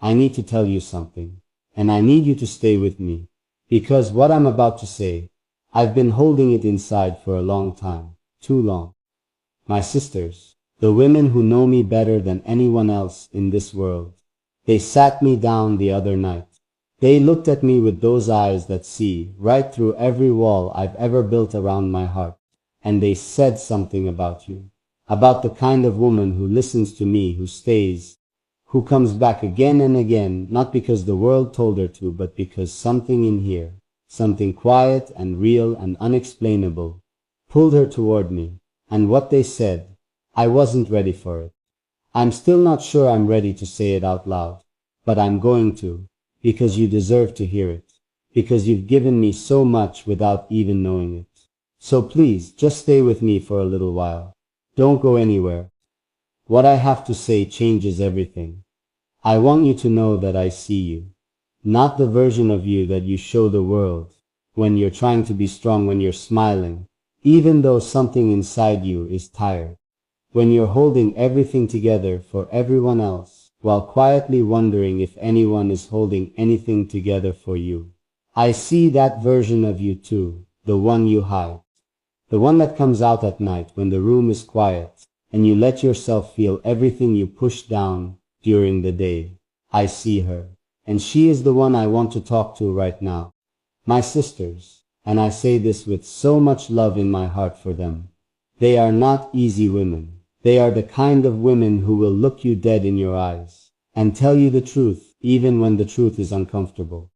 I need to tell you something, and I need you to stay with me, because what I'm about to say, I've been holding it inside for a long time, too long. My sisters, the women who know me better than anyone else in this world, they sat me down the other night. They looked at me with those eyes that see right through every wall I've ever built around my heart, and they said something about you, about the kind of woman who listens to me, who stays, who comes back again and again, not because the world told her to, but because something in here, something quiet and real and unexplainable, pulled her toward me. And what they said, I wasn't ready for it. I'm still not sure I'm ready to say it out loud, but I'm going to, because you deserve to hear it, because you've given me so much without even knowing it. So please, just stay with me for a little while. Don't go anywhere. What I have to say changes everything. I want you to know that I see you. Not the version of you that you show the world, when you're trying to be strong, when you're smiling, even though something inside you is tired. When you're holding everything together for everyone else, while quietly wondering if anyone is holding anything together for you. I see that version of you too, the one you hide. The one that comes out at night when the room is quiet, and you let yourself feel everything you push down during the day. I see her, and she is the one I want to talk to right now. My sisters, and I say this with so much love in my heart for them. They are not easy women. They are the kind of women who will look you dead in your eyes and tell you the truth, even when the truth is uncomfortable.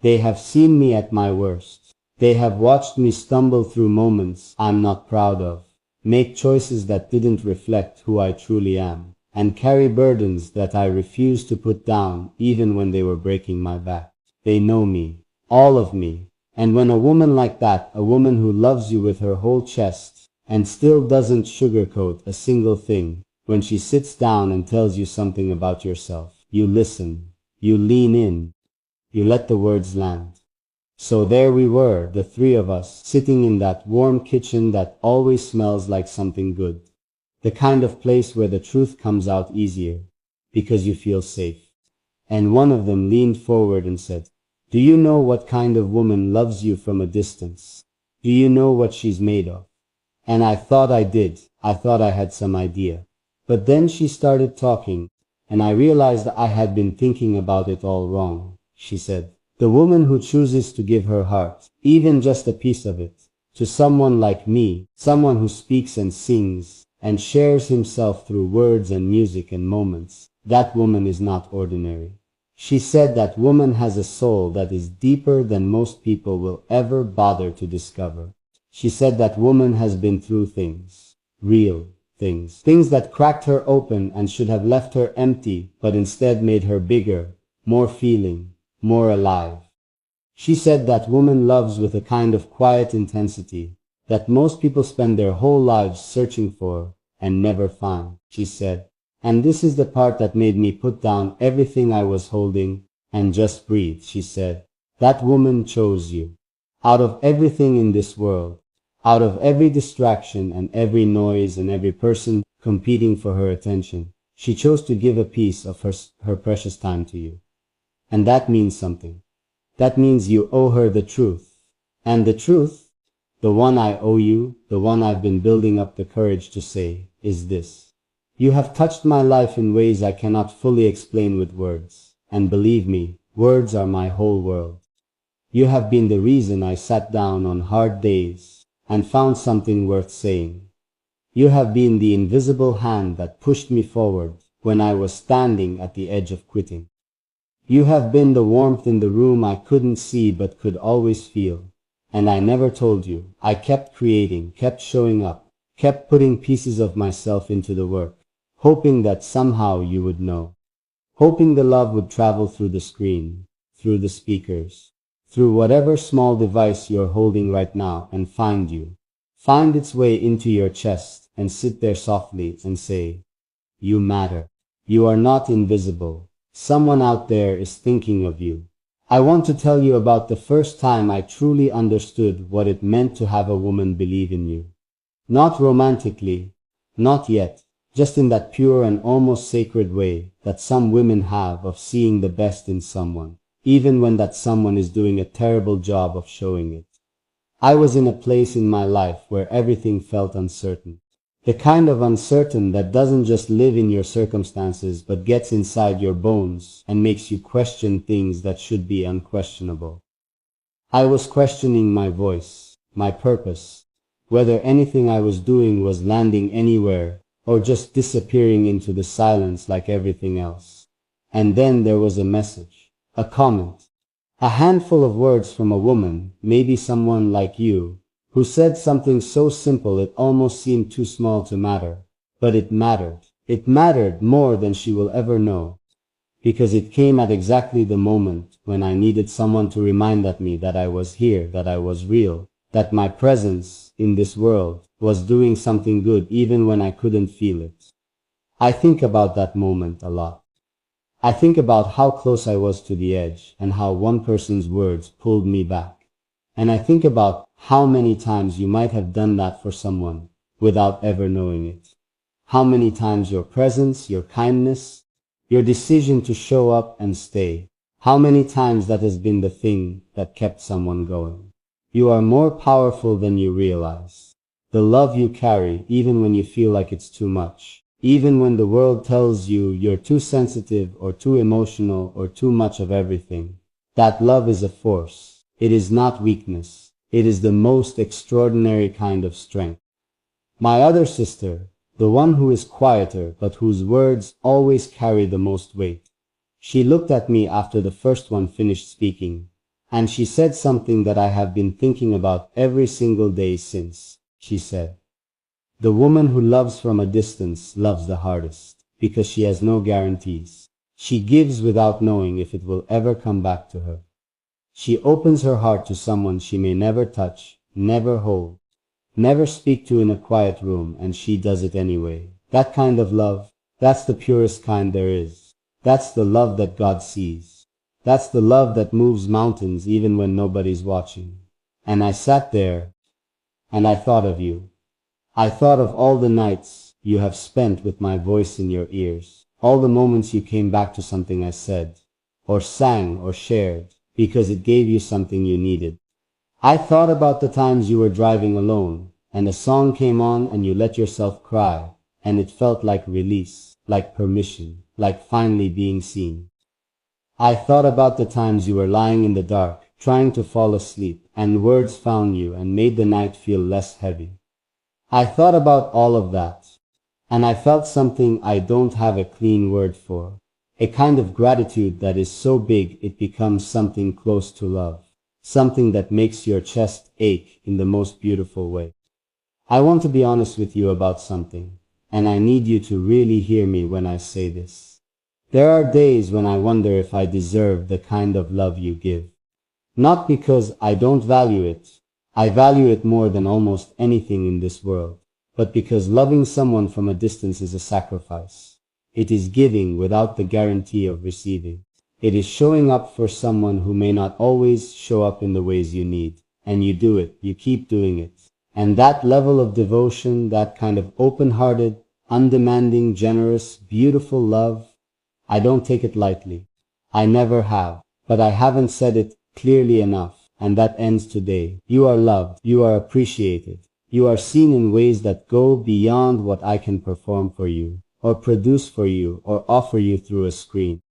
They have seen me at my worst. They have watched me stumble through moments I'm not proud of, make choices that didn't reflect who I truly am, and carry burdens that I refused to put down even when they were breaking my back. They know me, all of me, and when a woman like that, a woman who loves you with her whole chest, and still doesn't sugarcoat a single thing, when she sits down and tells you something about yourself, you listen, you lean in, you let the words land. So there we were, the three of us, sitting in that warm kitchen that always smells like something good. The kind of place where the truth comes out easier, because you feel safe. And one of them leaned forward and said, "Do you know what kind of woman loves you from a distance? Do you know what she's made of?" And I thought I did. I thought I had some idea. But then she started talking, and I realized I had been thinking about it all wrong. She said, "The woman who chooses to give her heart, even just a piece of it, to someone like me, someone who speaks and sings, and shares himself through words and music and moments, that woman is not ordinary." She said that woman has a soul that is deeper than most people will ever bother to discover. She said that woman has been through things, real things, things that cracked her open and should have left her empty, but instead made her bigger, more feeling, more alive. She said that woman loves with a kind of quiet intensity that most people spend their whole lives searching for and never find, she said. And this is the part that made me put down everything I was holding and just breathe, she said. That woman chose you. Out of everything in this world, out of every distraction and every noise and every person competing for her attention, she chose to give a piece of her precious time to you. And that means something. That means you owe her the truth. And the truth, the one I owe you, the one I've been building up the courage to say, is this. You have touched my life in ways I cannot fully explain with words. And believe me, words are my whole world. You have been the reason I sat down on hard days and found something worth saying. You have been the invisible hand that pushed me forward when I was standing at the edge of quitting. You have been the warmth in the room I couldn't see but could always feel. And I never told you. I kept creating, kept showing up, kept putting pieces of myself into the work, hoping that somehow you would know. Hoping the love would travel through the screen, through the speakers, through whatever small device you're holding right now and find you. Find its way into your chest and sit there softly and say, "You matter. You are not invisible. Someone out there is thinking of you." I want to tell you about the first time I truly understood what it meant to have a woman believe in you. Not romantically, not yet, just in that pure and almost sacred way that some women have of seeing the best in someone, even when that someone is doing a terrible job of showing it. I was in a place in my life where everything felt uncertain. The kind of uncertain that doesn't just live in your circumstances but gets inside your bones and makes you question things that should be unquestionable. I was questioning my voice, my purpose, whether anything I was doing was landing anywhere or just disappearing into the silence like everything else. And then there was a message, a comment, a handful of words from a woman, maybe someone like you, who said something so simple it almost seemed too small to matter. But it mattered. It mattered more than she will ever know, because it came at exactly the moment when I needed someone to remind me that I was here, that I was real, that my presence in this world was doing something good even when I couldn't feel it. I think about that moment a lot. I think about how close I was to the edge and how one person's words pulled me back. And I think about how many times you might have done that for someone without ever knowing it. How many times your presence, your kindness, your decision to show up and stay, how many times that has been the thing that kept someone going. You are more powerful than you realize. The love you carry, even when you feel like it's too much, even when the world tells you you're too sensitive or too emotional or too much of everything, that love is a force. It is not weakness. It is the most extraordinary kind of strength. My other sister, the one who is quieter but whose words always carry the most weight, she looked at me after the first one finished speaking, and she said something that I have been thinking about every single day since. She said, "The woman who loves from a distance loves the hardest, because she has no guarantees. She gives without knowing if it will ever come back to her. She opens her heart to someone she may never touch, never hold, never speak to in a quiet room, and she does it anyway. That kind of love, that's the purest kind there is. That's the love that God sees. That's the love that moves mountains even when nobody's watching." And I sat there, and I thought of you. I thought of all the nights you have spent with my voice in your ears, all the moments you came back to something I said, or sang or shared, because it gave you something you needed. I thought about the times you were driving alone, and a song came on and you let yourself cry, and it felt like release, like permission, like finally being seen. I thought about the times you were lying in the dark, trying to fall asleep, and words found you and made the night feel less heavy. I thought about all of that, and I felt something I don't have a clean word for, a kind of gratitude that is so big it becomes something close to love, something that makes your chest ache in the most beautiful way. I want to be honest with you about something, and I need you to really hear me when I say this. There are days when I wonder if I deserve the kind of love you give. Not because I don't value it. I value it more than almost anything in this world, but because loving someone from a distance is a sacrifice. It is giving without the guarantee of receiving. It is showing up for someone who may not always show up in the ways you need, and you do it, you keep doing it. And that level of devotion, that kind of open-hearted, undemanding, generous, beautiful love, I don't take it lightly. I never have, but I haven't said it clearly enough. And that ends today. You are loved. You are appreciated. You are seen in ways that go beyond what I can perform for you, or produce for you, or offer you through a screen.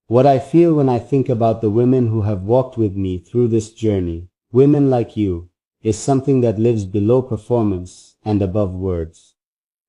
What I feel when I think about the women who have walked with me through this journey, women like you, is something that lives below performance and above words.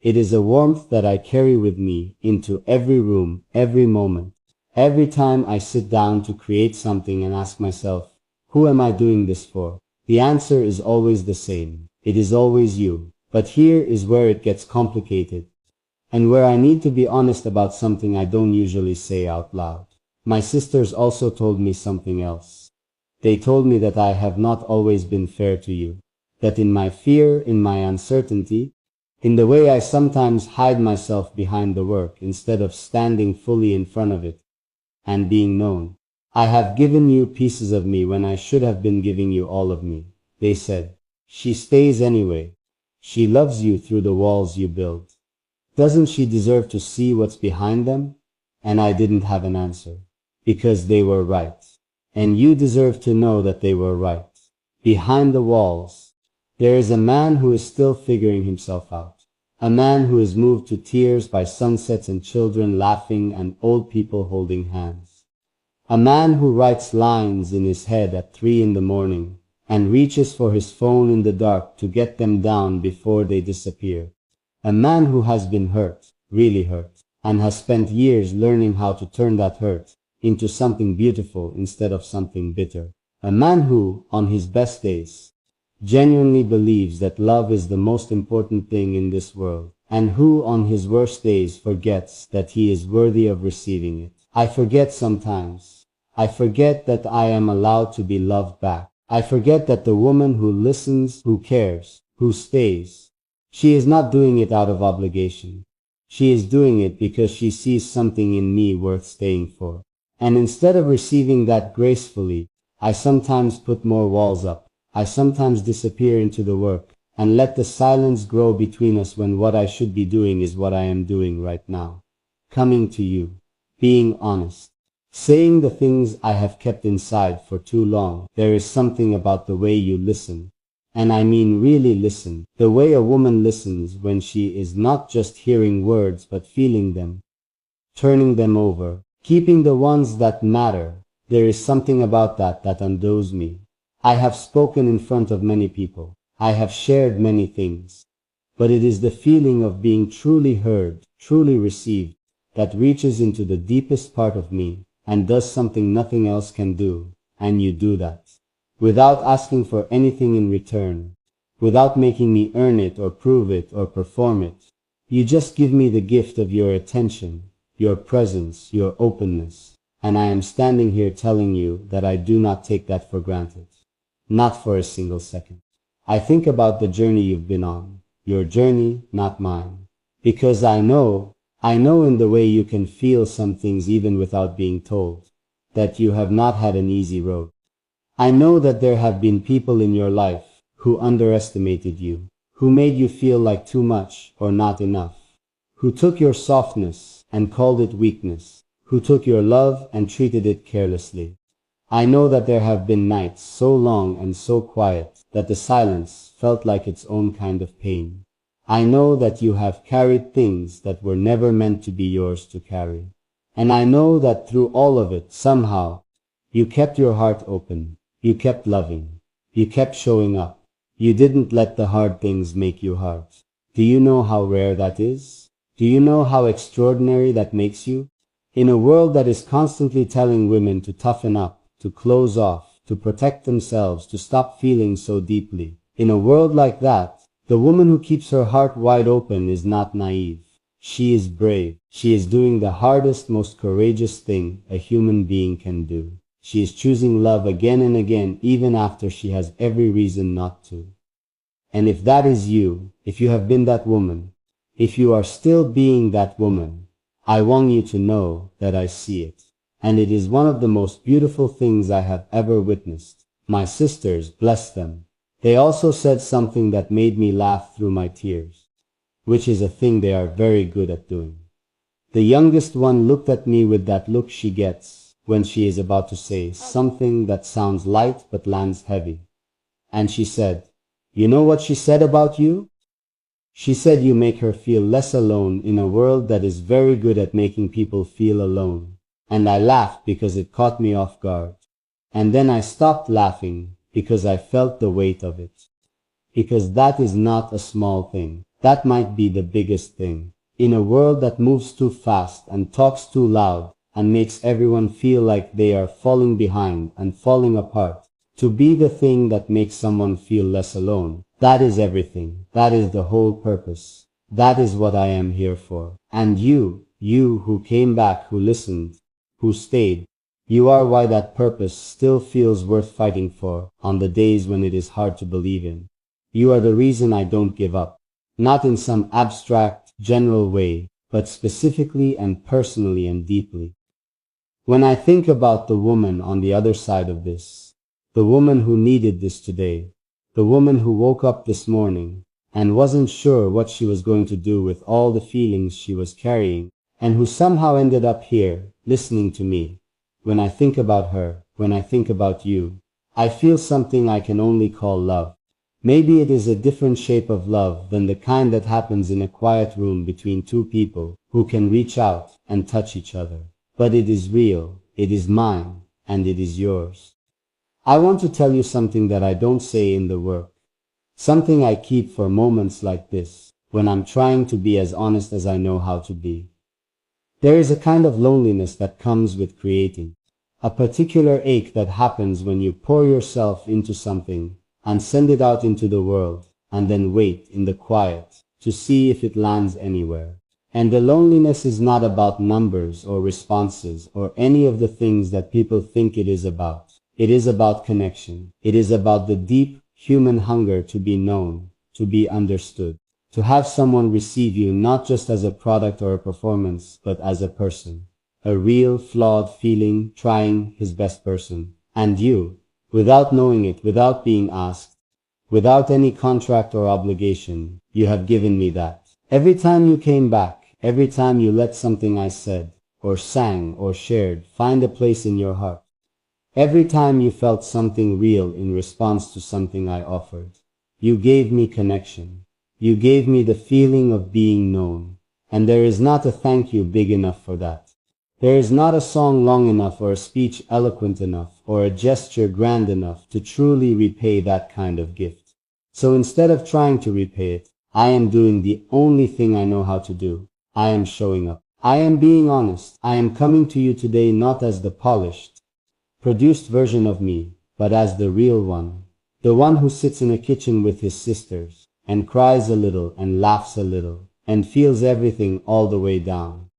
It is a warmth that I carry with me into every room, every moment. Every time I sit down to create something and ask myself, who am I doing this for? The answer is always the same. It is always you. But here is where it gets complicated, and where I need to be honest about something I don't usually say out loud. My sisters also told me something else. They told me that I have not always been fair to you, that in my fear, in my uncertainty, in the way I sometimes hide myself behind the work instead of standing fully in front of it and being known, I have given you pieces of me when I should have been giving you all of me. They said, she stays anyway. She loves you through the walls you build. Doesn't she deserve to see what's behind them? And I didn't have an answer, because they were right. And you deserve to know that they were right. Behind the walls, there is a man who is still figuring himself out. A man who is moved to tears by sunsets and children laughing and old people holding hands. A man who writes lines in his head at 3 in the morning and reaches for his phone in the dark to get them down before they disappear. A man who has been hurt, really hurt, and has spent years learning how to turn that hurt into something beautiful instead of something bitter. A man who, on his best days, genuinely believes that love is the most important thing in this world, and who on his worst days forgets that he is worthy of receiving it. I forget sometimes. I forget that I am allowed to be loved back. I forget that the woman who listens, who cares, who stays, she is not doing it out of obligation. She is doing it because she sees something in me worth staying for. And instead of receiving that gracefully, I sometimes put more walls up. I sometimes disappear into the work and let the silence grow between us when what I should be doing is what I am doing right now. Coming to you, being honest, saying the things I have kept inside for too long. There is something about the way you listen, and I mean really listen, the way a woman listens when she is not just hearing words but feeling them, turning them over, keeping the ones that matter. There is something about that undoes me. I have spoken in front of many people. I have shared many things. But it is the feeling of being truly heard, truly received, that reaches into the deepest part of me and does something nothing else can do. And you do that. Without asking for anything in return. Without making me earn it or prove it or perform it. You just give me the gift of your attention, your presence, your openness. And I am standing here telling you that I do not take that for granted. Not for a single second. I think about the journey you've been on. Your journey, not mine. Because I know in the way you can feel some things even without being told, that you have not had an easy road. I know that there have been people in your life who underestimated you, who made you feel like too much or not enough, who took your softness and called it weakness, who took your love and treated it carelessly. I know that there have been nights so long and so quiet that the silence felt like its own kind of pain. I know that you have carried things that were never meant to be yours to carry. And I know that through all of it, somehow, you kept your heart open. You kept loving. You kept showing up. You didn't let the hard things make you hard. Do you know how rare that is? Do you know how extraordinary that makes you? In a world that is constantly telling women to toughen up, to close off, to protect themselves, to stop feeling so deeply. In a world like that, the woman who keeps her heart wide open is not naive. She is brave. She is doing the hardest, most courageous thing a human being can do. She is choosing love again and again, even after she has every reason not to. And if that is you, if you have been that woman, if you are still being that woman, I want you to know that I see it. And it is one of the most beautiful things I have ever witnessed. My sisters, bless them. They also said something that made me laugh through my tears, which is a thing they are very good at doing. The youngest one looked at me with that look she gets when she is about to say something that sounds light but lands heavy. And she said, "You know what she said about you? She said you make her feel less alone in a world that is very good at making people feel alone." And I laughed because it caught me off guard. And then I stopped laughing because I felt the weight of it. Because that is not a small thing. That might be the biggest thing. In a world that moves too fast and talks too loud and makes everyone feel like they are falling behind and falling apart, to be the thing that makes someone feel less alone, that is everything. That is the whole purpose. That is what I am here for. And you who came back, who listened, who stayed, you are why that purpose still feels worth fighting for on the days when it is hard to believe in. You are the reason I don't give up, not in some abstract, general way, but specifically and personally and deeply. When I think about the woman on the other side of this, the woman who needed this today, the woman who woke up this morning and wasn't sure what she was going to do with all the feelings she was carrying, and who somehow ended up here, listening to me. When I think about her, when I think about you, I feel something I can only call love. Maybe it is a different shape of love than the kind that happens in a quiet room between two people who can reach out and touch each other. But it is real, it is mine, and it is yours. I want to tell you something that I don't say in the work. Something I keep for moments like this, when I'm trying to be as honest as I know how to be. There is a kind of loneliness that comes with creating. A particular ache that happens when you pour yourself into something and send it out into the world, and then wait in the quiet to see if it lands anywhere. And the loneliness is not about numbers or responses or any of the things that people think it is about. It is about connection. It is about the deep human hunger to be known, to be understood, to have someone receive you not just as a product or a performance, but as a person. A real, flawed feeling, trying his best person. And you, without knowing it, without being asked, without any contract or obligation, you have given me that. Every time you came back, every time you let something I said, or sang, or shared, find a place in your heart. Every time you felt something real in response to something I offered, you gave me connection. You gave me the feeling of being known. And there is not a thank you big enough for that. There is not a song long enough or a speech eloquent enough or a gesture grand enough to truly repay that kind of gift. So instead of trying to repay it, I am doing the only thing I know how to do. I am showing up. I am being honest. I am coming to you today not as the polished, produced version of me, but as the real one. The one who sits in a kitchen with his sisters and cries a little and laughs a little and feels everything all the way down.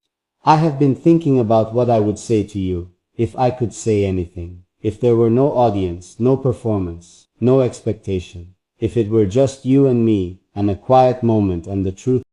I have been thinking about what I would say to you, if I could say anything, if there were no audience, no performance, no expectation, if it were just you and me, and a quiet moment and the truth